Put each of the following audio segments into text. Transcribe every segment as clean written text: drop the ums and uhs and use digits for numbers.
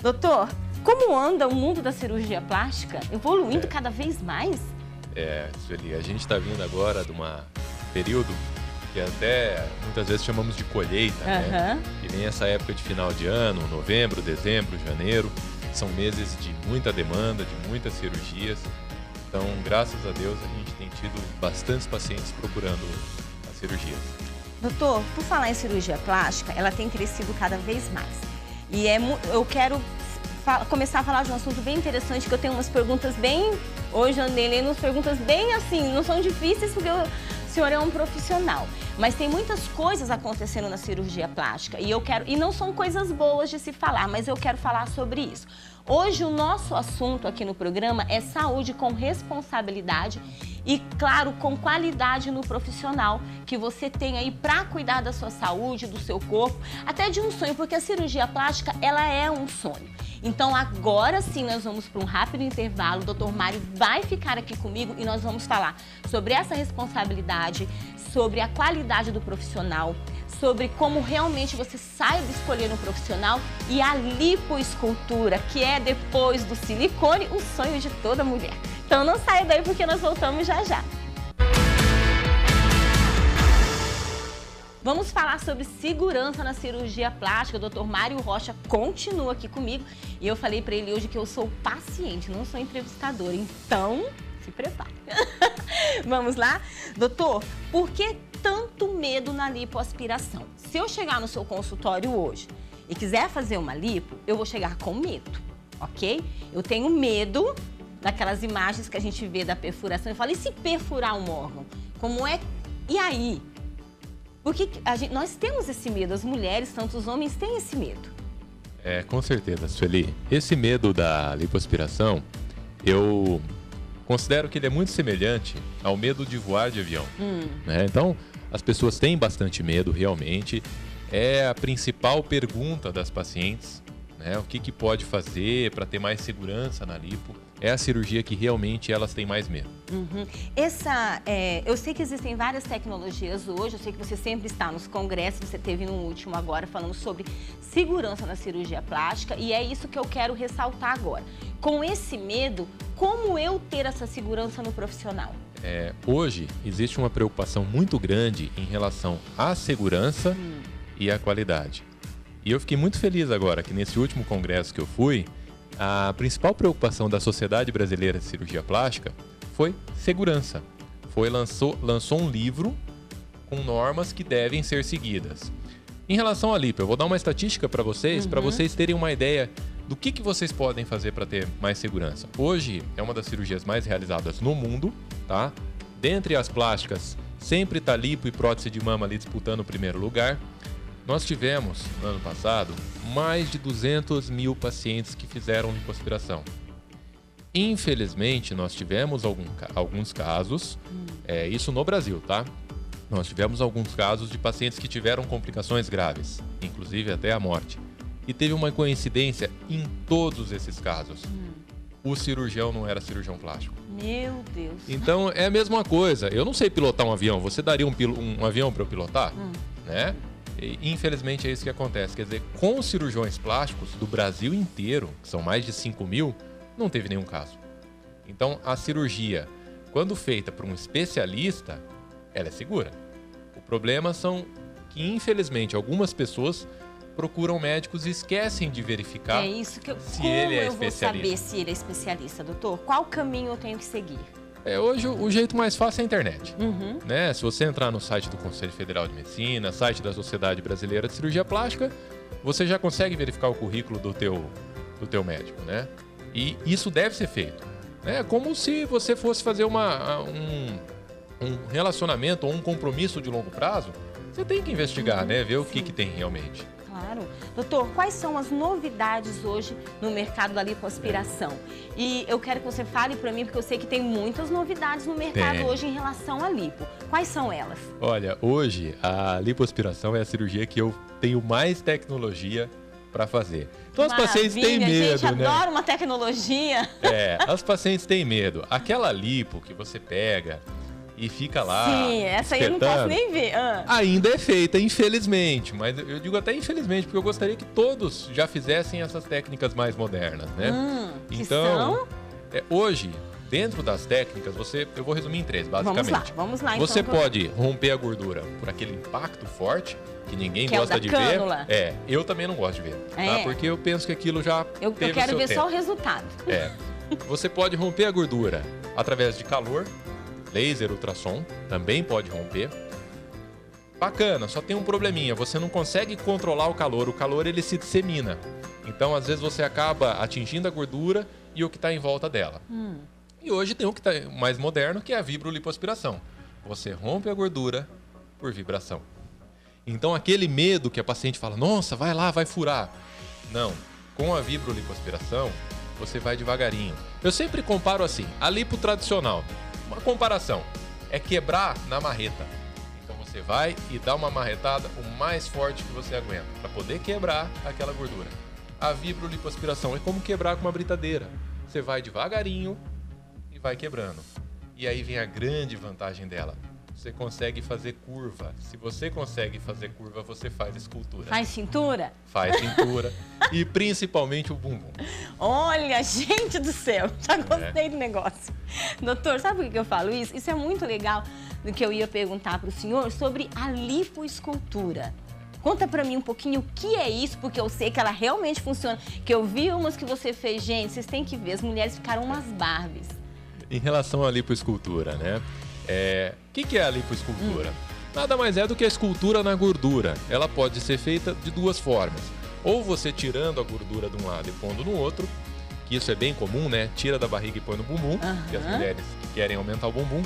Doutor, como anda o mundo da cirurgia plástica? Evoluindo cada vez mais? Sueli, a gente está vindo agora de um período que até muitas vezes chamamos de colheita, né? E vem essa época de final de ano, novembro, dezembro, janeiro. São meses de muita demanda, de muitas cirurgias. Então, graças a Deus, a gente tem tido bastantes pacientes procurando as cirurgias. Doutor, por falar em cirurgia plástica, ela tem crescido cada vez mais. E eu quero começar a falar de um assunto bem interessante, que eu tenho umas perguntas bem... Hoje eu andei lendo umas perguntas bem assim, não são difíceis porque o senhor é um profissional. Mas tem muitas coisas acontecendo na cirurgia plástica e não são coisas boas de se falar, mas eu quero falar sobre isso. Hoje o nosso assunto aqui no programa é saúde com responsabilidade e, claro, com qualidade no profissional que você tem aí para cuidar da sua saúde, do seu corpo, até de um sonho, porque a cirurgia plástica, ela é um sonho. Então, agora sim, nós vamos para um rápido intervalo. O Dr. Mário vai ficar aqui comigo e nós vamos falar sobre essa responsabilidade, sobre a qualidade do profissional, sobre como realmente você saiba escolher um profissional e a lipoescultura, que é depois do silicone, o sonho de toda mulher. Então não saia daí porque nós voltamos já já. Vamos falar sobre segurança na cirurgia plástica. O Dr. Mário Rocha continua aqui comigo e eu falei para ele hoje que eu sou paciente, não sou entrevistadora, então se prepare. Vamos lá? Doutor, por que tanto medo na lipoaspiração? Se eu chegar no seu consultório hoje e quiser fazer uma lipo, eu vou chegar com medo, ok? Eu tenho medo daquelas imagens que a gente vê da perfuração. Eu falo, e se perfurar um órgão? Como é? E aí? Porque nós temos esse medo, as mulheres, tanto os homens, têm esse medo. Com certeza, Sueli. Esse medo da lipoaspiração, eu considero que ele é muito semelhante ao medo de voar de avião. Né? Então, as pessoas têm bastante medo, realmente. É a principal pergunta das pacientes, né? O que pode fazer para ter mais segurança na lipo? É a cirurgia que realmente elas têm mais medo. Eu sei que existem várias tecnologias hoje, eu sei que você sempre está nos congressos, você teve no último agora falando sobre segurança na cirurgia plástica e é isso que eu quero ressaltar agora. Com esse medo, como eu ter essa segurança no profissional? Hoje existe uma preocupação muito grande em relação à segurança e à qualidade. E eu fiquei muito feliz agora que nesse último congresso que eu fui, a principal preocupação da Sociedade Brasileira de Cirurgia Plástica foi segurança. Lançou um livro com normas que devem ser seguidas. Em relação à lipo, eu vou dar uma estatística para vocês terem uma ideia do que vocês podem fazer para ter mais segurança. Hoje é uma das cirurgias mais realizadas no mundo, tá? Dentre as plásticas, sempre está lipo e prótese de mama ali disputando o primeiro lugar. Nós tivemos, no ano passado, mais de 200 mil pacientes que fizeram lipoaspiração. Infelizmente, nós tivemos alguns casos, isso no Brasil, tá? Nós tivemos alguns casos de pacientes que tiveram complicações graves, inclusive até a morte. E teve uma coincidência em todos esses casos. O cirurgião não era cirurgião plástico. Meu Deus. Então, é a mesma coisa. Eu não sei pilotar um avião. Você daria um avião para eu pilotar? Né? E, infelizmente é isso que acontece. Quer dizer, com os cirurgiões plásticos do Brasil inteiro, que são mais de 5 mil, não teve nenhum caso. Então a cirurgia, quando feita por um especialista, ela é segura. O problema são que, infelizmente, algumas pessoas procuram médicos e esquecem de verificar se ele é especialista. Como eu vou saber se ele é especialista, doutor? Qual caminho eu tenho que seguir? Hoje o jeito mais fácil é a internet. Né? Se você entrar no site do Conselho Federal de Medicina, site da Sociedade Brasileira de Cirurgia Plástica, você já consegue verificar o currículo do teu médico, né? E isso deve ser feito. É como se você fosse fazer um relacionamento ou um compromisso de longo prazo. Você tem que investigar, né? Ver o que tem realmente. Claro. Doutor, quais são as novidades hoje no mercado da lipoaspiração? E eu quero que você fale para mim, porque eu sei que tem muitas novidades no mercado hoje em relação à lipo. Quais são elas? Olha, hoje a lipoaspiração é a cirurgia que eu tenho mais tecnologia para fazer. Então as pacientes têm medo, gente, né? Adoro uma tecnologia. As pacientes têm medo. Aquela lipo que você pega e fica lá. Sim, essa aí eu não posso nem ver. Ainda é feita, infelizmente. Mas eu digo até infelizmente, porque eu gostaria que todos já fizessem essas técnicas mais modernas, né? Então, hoje, dentro das técnicas, eu vou resumir em 3, basicamente. Vamos lá. Você então, pode romper a gordura por aquele impacto forte, que ninguém gosta de ver. Eu também não gosto de ver, tá? Porque eu penso que aquilo já eu quero ver só o resultado. Você pode romper a gordura através de calor, laser, ultrassom, também pode romper. Bacana, só tem um probleminha, você não consegue controlar o calor ele se dissemina. Então, às vezes, você acaba atingindo a gordura e o que está em volta dela. E hoje tem o que está mais moderno, que é a vibrolipoaspiração. Você rompe a gordura por vibração. Então, aquele medo que a paciente fala, nossa, vai lá, vai furar. Não, com a vibrolipoaspiração, você vai devagarinho. Eu sempre comparo assim, a lipo tradicional, uma comparação, é quebrar na marreta. Então você vai e dá uma marretada o mais forte que você aguenta, para poder quebrar aquela gordura. A vibrolipoaspiração é como quebrar com uma britadeira. Você vai devagarinho e vai quebrando. E aí vem a grande vantagem dela. Você consegue fazer curva. Se você consegue fazer curva, você faz escultura. Faz cintura? Faz cintura. E principalmente o bumbum. Olha, gente do céu, já gostei do negócio. Doutor, sabe por que eu falo isso? Isso é muito legal do que eu ia perguntar para o senhor sobre a lipoescultura. Conta pra mim um pouquinho o que é isso, porque eu sei que ela realmente funciona. Que eu vi umas que você fez, gente, vocês têm que ver, as mulheres ficaram umas Barbies. Em relação à lipoescultura, né? O que é a lipoescultura? Nada mais é do que a escultura na gordura. Ela pode ser feita de duas formas. Ou você tirando a gordura de um lado e pondo no outro, que isso é bem comum, né? Tira da barriga e põe no bumbum, que as mulheres querem aumentar o bumbum.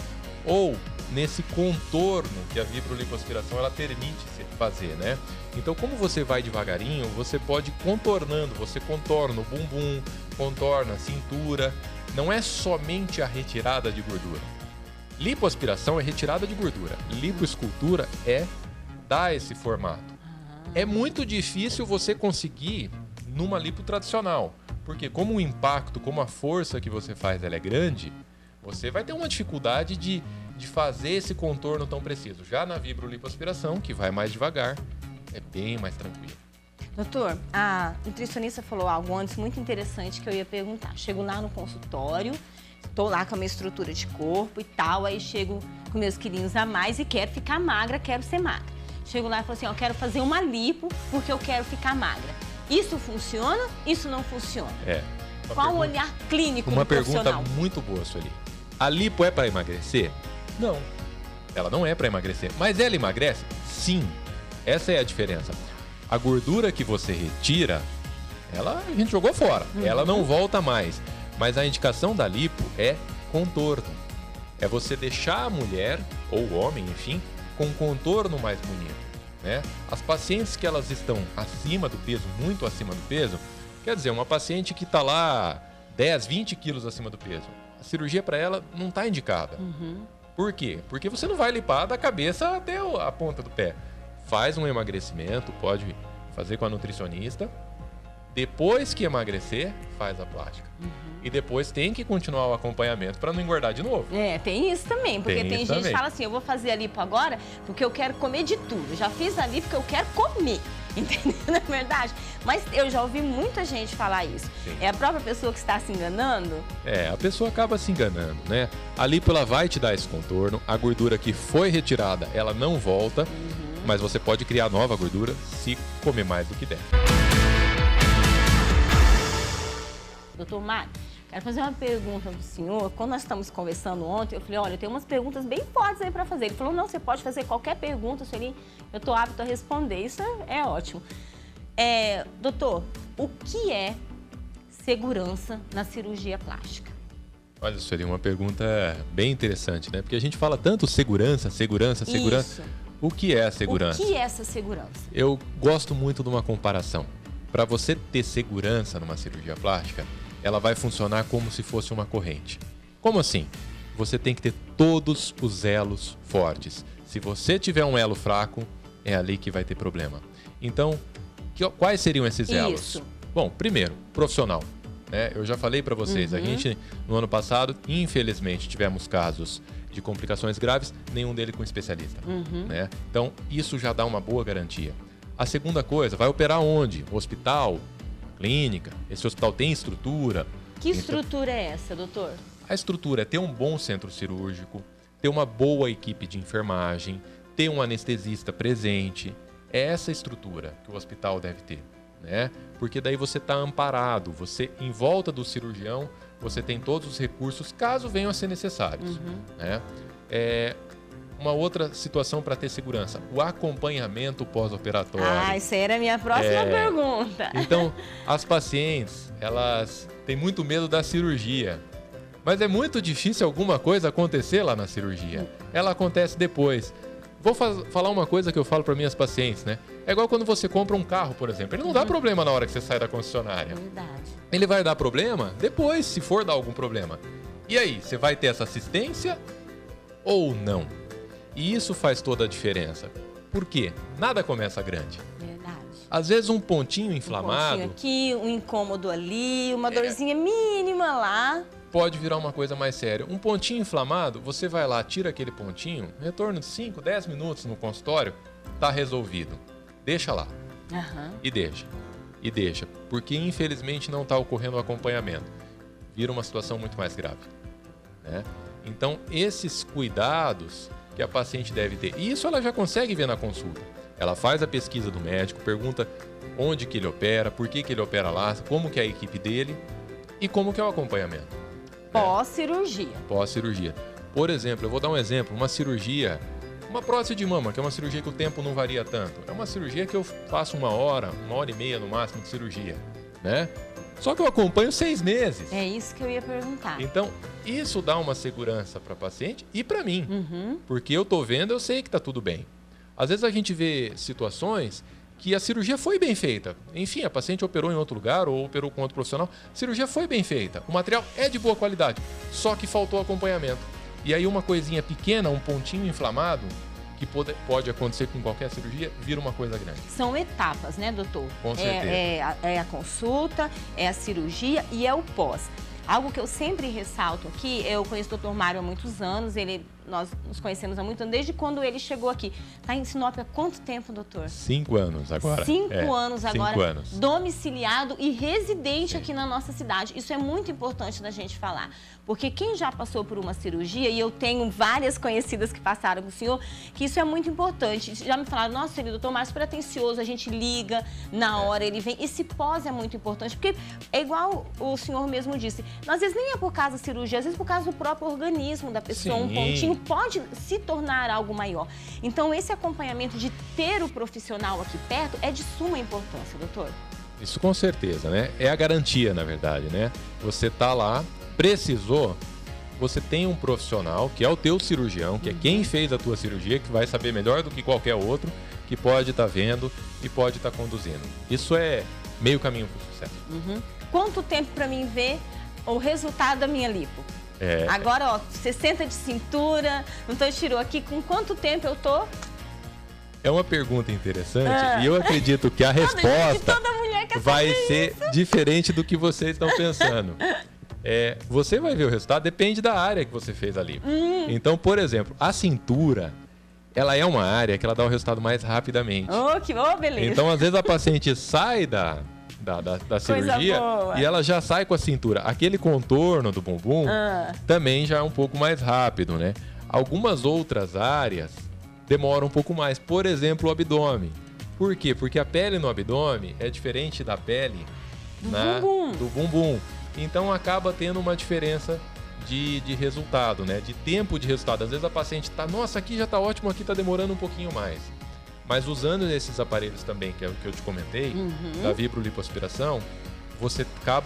Ou nesse contorno que a vibrolipoaspiração ela permite fazer, né? Então, como você vai devagarinho, você pode ir contornando. Você contorna o bumbum, contorna a cintura. Não é somente a retirada de gordura. Lipoaspiração é retirada de gordura. Lipoescultura é dar esse formato. É muito difícil você conseguir numa lipo tradicional. Porque como o impacto, como a força que você faz ela é grande, você vai ter uma dificuldade de fazer esse contorno tão preciso. Já na vibrolipoaspiração, que vai mais devagar, é bem mais tranquilo. Doutor, a nutricionista falou algo antes muito interessante que eu ia perguntar. Chego lá no consultório, estou lá com a minha estrutura de corpo e tal, aí chego com meus quilinhos a mais e quero ficar magra, quero ser magra. Chego lá e falo assim, eu quero fazer uma lipo porque eu quero ficar magra. Isso funciona? Isso não funciona? Qual o olhar clínico do profissional? Uma pergunta muito boa, Sueli. A lipo é para emagrecer? Não. Ela não é para emagrecer. Mas ela emagrece? Sim. Essa é a diferença. A gordura que você retira, a gente jogou fora. Ela não volta mais. Mas a indicação da lipo é contorno. É você deixar a mulher, ou o homem, enfim, com um contorno mais bonito, né? As pacientes que elas estão acima do peso, muito acima do peso, quer dizer, uma paciente que está lá 10, 20 quilos acima do peso, a cirurgia para ela não está indicada. Por quê? Porque você não vai lipar da cabeça até a ponta do pé. Faz um emagrecimento, pode fazer com a nutricionista. Depois que emagrecer, faz a plástica. E depois tem que continuar o acompanhamento para não engordar de novo. Tem isso também. Porque tem gente que fala assim, eu vou fazer a lipo agora porque eu quero comer de tudo. Eu já fiz a lipo porque eu quero comer. Entendeu? Não é verdade? Mas eu já ouvi muita gente falar isso. Sim. É a própria pessoa que está se enganando? A pessoa acaba se enganando, né? A lipo ela vai te dar esse contorno. A gordura que foi retirada, ela não volta. Mas você pode criar nova gordura se comer mais do que der. Doutor Mário, quero fazer uma pergunta do senhor. Quando nós estamos conversando ontem, eu falei, olha, eu tenho umas perguntas bem fortes aí para fazer. Ele falou, não, você pode fazer qualquer pergunta, Sueli, eu estou apto a responder. Isso é ótimo. Doutor, o que é segurança na cirurgia plástica? Olha, Sueli, uma pergunta bem interessante, né? Porque a gente fala tanto segurança. Isso. O que é a segurança? O que é essa segurança? Eu gosto muito de uma comparação. Para você ter segurança numa cirurgia plástica, ela vai funcionar como se fosse uma corrente. Como assim? Você tem que ter todos os elos fortes. Se você tiver um elo fraco, é ali que vai ter problema. Então, quais seriam esses elos? Isso. Bom, primeiro, profissional. né? Eu já falei para vocês, a gente, no ano passado, infelizmente, tivemos casos de complicações graves, nenhum deles com especialista, né? Então, isso já dá uma boa garantia. A segunda coisa, vai operar onde? Hospital? Clínica? Esse hospital tem estrutura? Que estrutura é essa, doutor? A estrutura é ter um bom centro cirúrgico, ter uma boa equipe de enfermagem, ter um anestesista presente. É essa estrutura que o hospital deve ter, né? Porque daí você está amparado, você, em volta do cirurgião, você tem todos os recursos, caso venham a ser necessários, né? Uma outra situação para ter segurança, o acompanhamento pós-operatório. Essa era a minha próxima pergunta. Então, as pacientes, elas têm muito medo da cirurgia. Mas é muito difícil alguma coisa acontecer lá na cirurgia. Ela acontece depois. Vou falar uma coisa que eu falo para minhas pacientes, né? É igual quando você compra um carro, por exemplo. Ele não dá problema na hora que você sai da concessionária. Verdade. Ele vai dar problema depois, se for dar algum problema. E aí, você vai ter essa assistência ou não? E isso faz toda a diferença. Por quê? Nada começa grande. Verdade. Às vezes um pontinho inflamado... Um pontinho aqui, um incômodo ali, uma dorzinha mínima lá... Pode virar uma coisa mais séria. Um pontinho inflamado, você vai lá, tira aquele pontinho, retorno de 5, 10 minutos no consultório, tá resolvido. Deixa lá. E deixa. E deixa. Porque infelizmente não está ocorrendo o acompanhamento. Vira uma situação muito mais grave, né? Então, esses cuidados que a paciente deve ter. E isso ela já consegue ver na consulta. Ela faz a pesquisa do médico, pergunta onde que ele opera, por que ele opera lá, como que é a equipe dele e como que é o acompanhamento. Pós-cirurgia. Pós-cirurgia. Por exemplo, eu vou dar um exemplo, uma cirurgia, uma prótese de mama, que é uma cirurgia que o tempo não varia tanto. É uma cirurgia que eu faço 1 hora, 1h30 no máximo de cirurgia, né? Só que eu acompanho 6 meses. É isso que eu ia perguntar. Então, isso dá uma segurança para a paciente e para mim. Porque eu tô vendo, eu sei que tá tudo bem. Às vezes a gente vê situações que a cirurgia foi bem feita. Enfim, a paciente operou em outro lugar ou operou com outro profissional. A cirurgia foi bem feita. O material é de boa qualidade. Só que faltou acompanhamento. E aí uma coisinha pequena, um pontinho inflamado, que pode acontecer com qualquer cirurgia, vira uma coisa grande. São etapas, né, doutor? Com certeza. É a consulta, é a cirurgia e é o pós. Algo que eu sempre ressalto aqui, eu conheço o Dr. Mário há muitos anos, nós nos conhecemos há muito tempo, desde quando ele chegou aqui. Está em Sinop há quanto tempo, doutor? 5 anos agora. 5 anos agora, 5 anos. Domiciliado e residente aqui na nossa cidade. Isso é muito importante da gente falar, porque quem já passou por uma cirurgia, e eu tenho várias conhecidas que passaram com o senhor, que isso é muito importante. Já me falaram, nossa, ele, doutor Márcio, super atencioso, a gente liga na hora, ele vem. Esse pós é muito importante, porque é igual o senhor mesmo disse, às vezes nem é por causa da cirurgia, às vezes por causa do próprio organismo da pessoa, um pontinho pode se tornar algo maior. Então, esse acompanhamento de ter o profissional aqui perto é de suma importância, doutor. Isso com certeza, né? É a garantia, na verdade, né? Você tá lá, precisou, você tem um profissional, que é o teu cirurgião, que é quem fez a tua cirurgia, que vai saber melhor do que qualquer outro, que pode estar vendo e pode estar conduzindo. Isso é meio caminho para o sucesso. Quanto tempo para mim ver o resultado da minha lipo? Agora, ó, 60 de cintura, então tirou aqui, com quanto tempo eu tô? É uma pergunta interessante e eu acredito que a resposta vai ser diferente do que vocês estão pensando. Você vai ver o resultado, depende da área que você fez ali. Então, por exemplo, a cintura, ela é uma área que ela dá o resultado mais rapidamente. Beleza. Então, às vezes a paciente sai da cirurgia e ela já sai com a cintura. Aquele contorno do bumbum também já é um pouco mais rápido, né? Algumas outras áreas demoram um pouco mais. Por exemplo, o abdômen. Por quê? Porque a pele no abdômen é diferente da pele do bumbum. Então acaba tendo uma diferença de resultado, né? De tempo de resultado. Às vezes a paciente tá, nossa, aqui já tá ótimo, aqui tá demorando um pouquinho mais. Mas usando esses aparelhos também, que é o que eu te comentei, da vibrolipoaspiração, você acaba